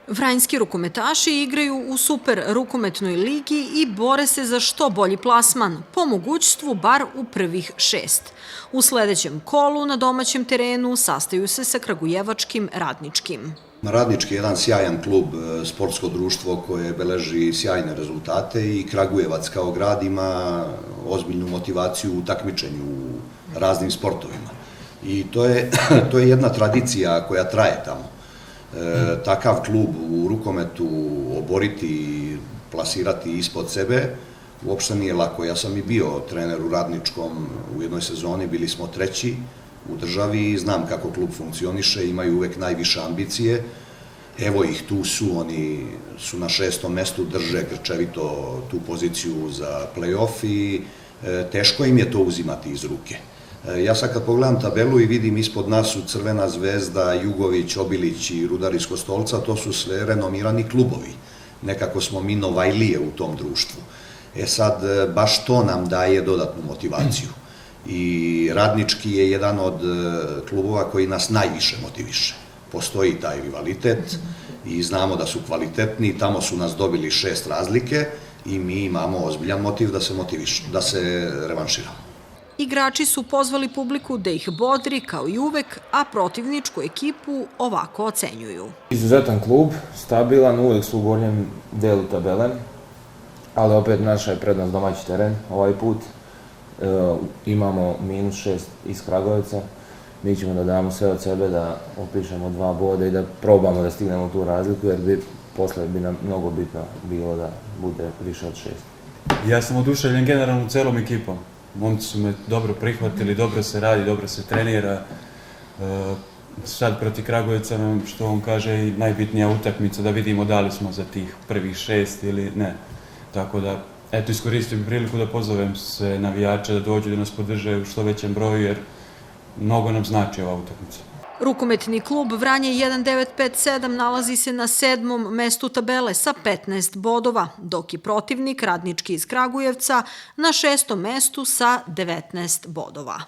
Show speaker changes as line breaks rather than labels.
Vranjski rukometaši igraju u Super rukometnoj ligi i bore se za što bolji plasman, po mogućstvu bar u prvih 6. U sledećem kolu na domaćem terenu sastaju se sa kragujevačkim Radničkim.
Radnički je jedan sjajan klub, sportsko društvo koje beleži sjajne rezultate i Kragujevac kao grad ima ozbiljnu motivaciju u takmičenju u raznim sportovima. I to je jedna tradicija koja traje tamo. Takav klub u rukometu oboriti i plasirati ispod sebe uopšte nije lako. Ja sam i bio trener u Radničkom u jednoj sezoni, bili smo 3. u državi i znam kako klub funkcioniše, imaju uvek najviše ambicije. Evo ih, tu su, oni su na 6. mestu, drže grčevito tu poziciju za play-off i teško im je to uzimati iz ruke. Ja sad kad pogledam tabelu i vidim ispod nas su Crvena zvezda, Jugović, Obilić i Rudar iz Kostolca, to su sve renomirani klubovi. Nekako smo mi Novajlije u tom društvu. Sad, baš to nam daje dodatnu motivaciju. I Radnički je jedan od klubova koji nas najviše motiviše. Postoji taj rivalitet i znamo da su kvalitetni, tamo su nas dobili 6 razlike i mi imamo ozbiljan motiv da se revanširamo.
Igrači su pozvali publiku da ih bodri kao i uvek, a protivničku ekipu ovako ocenjuju.
Izuzetan klub, stabilan, uvek su u gornjem delu tabele, ali opet naša je prednost domaći teren ovaj put. Imamo -6 iz Kragujevca, mi ćemo da damo sve od sebe da upišemo 2 boda i da probamo da stignemo tu razliku, jer posle bi nam mnogo bitno bilo da bude više od 6.
Ja sam oduševljen generalno celom ekipom. Momci su me dobro prihvatili, dobro se radi, dobro se trenira. Sad proti Kragujevca nam, što on kaže, i najbitnija utakmica da vidimo da li smo za tih prvih 6 ili ne. Tako da, eto, iskoristio bih priliku da pozovem sve navijače da dođu da nas podrže u što većem broju, jer mnogo nam znači ova utakmica.
Rukometni klub Vranje 1957 nalazi se na 7. mestu tabele sa 15 bodova, dok je protivnik Radnički iz Kragujevca na 6. mestu sa 19 bodova.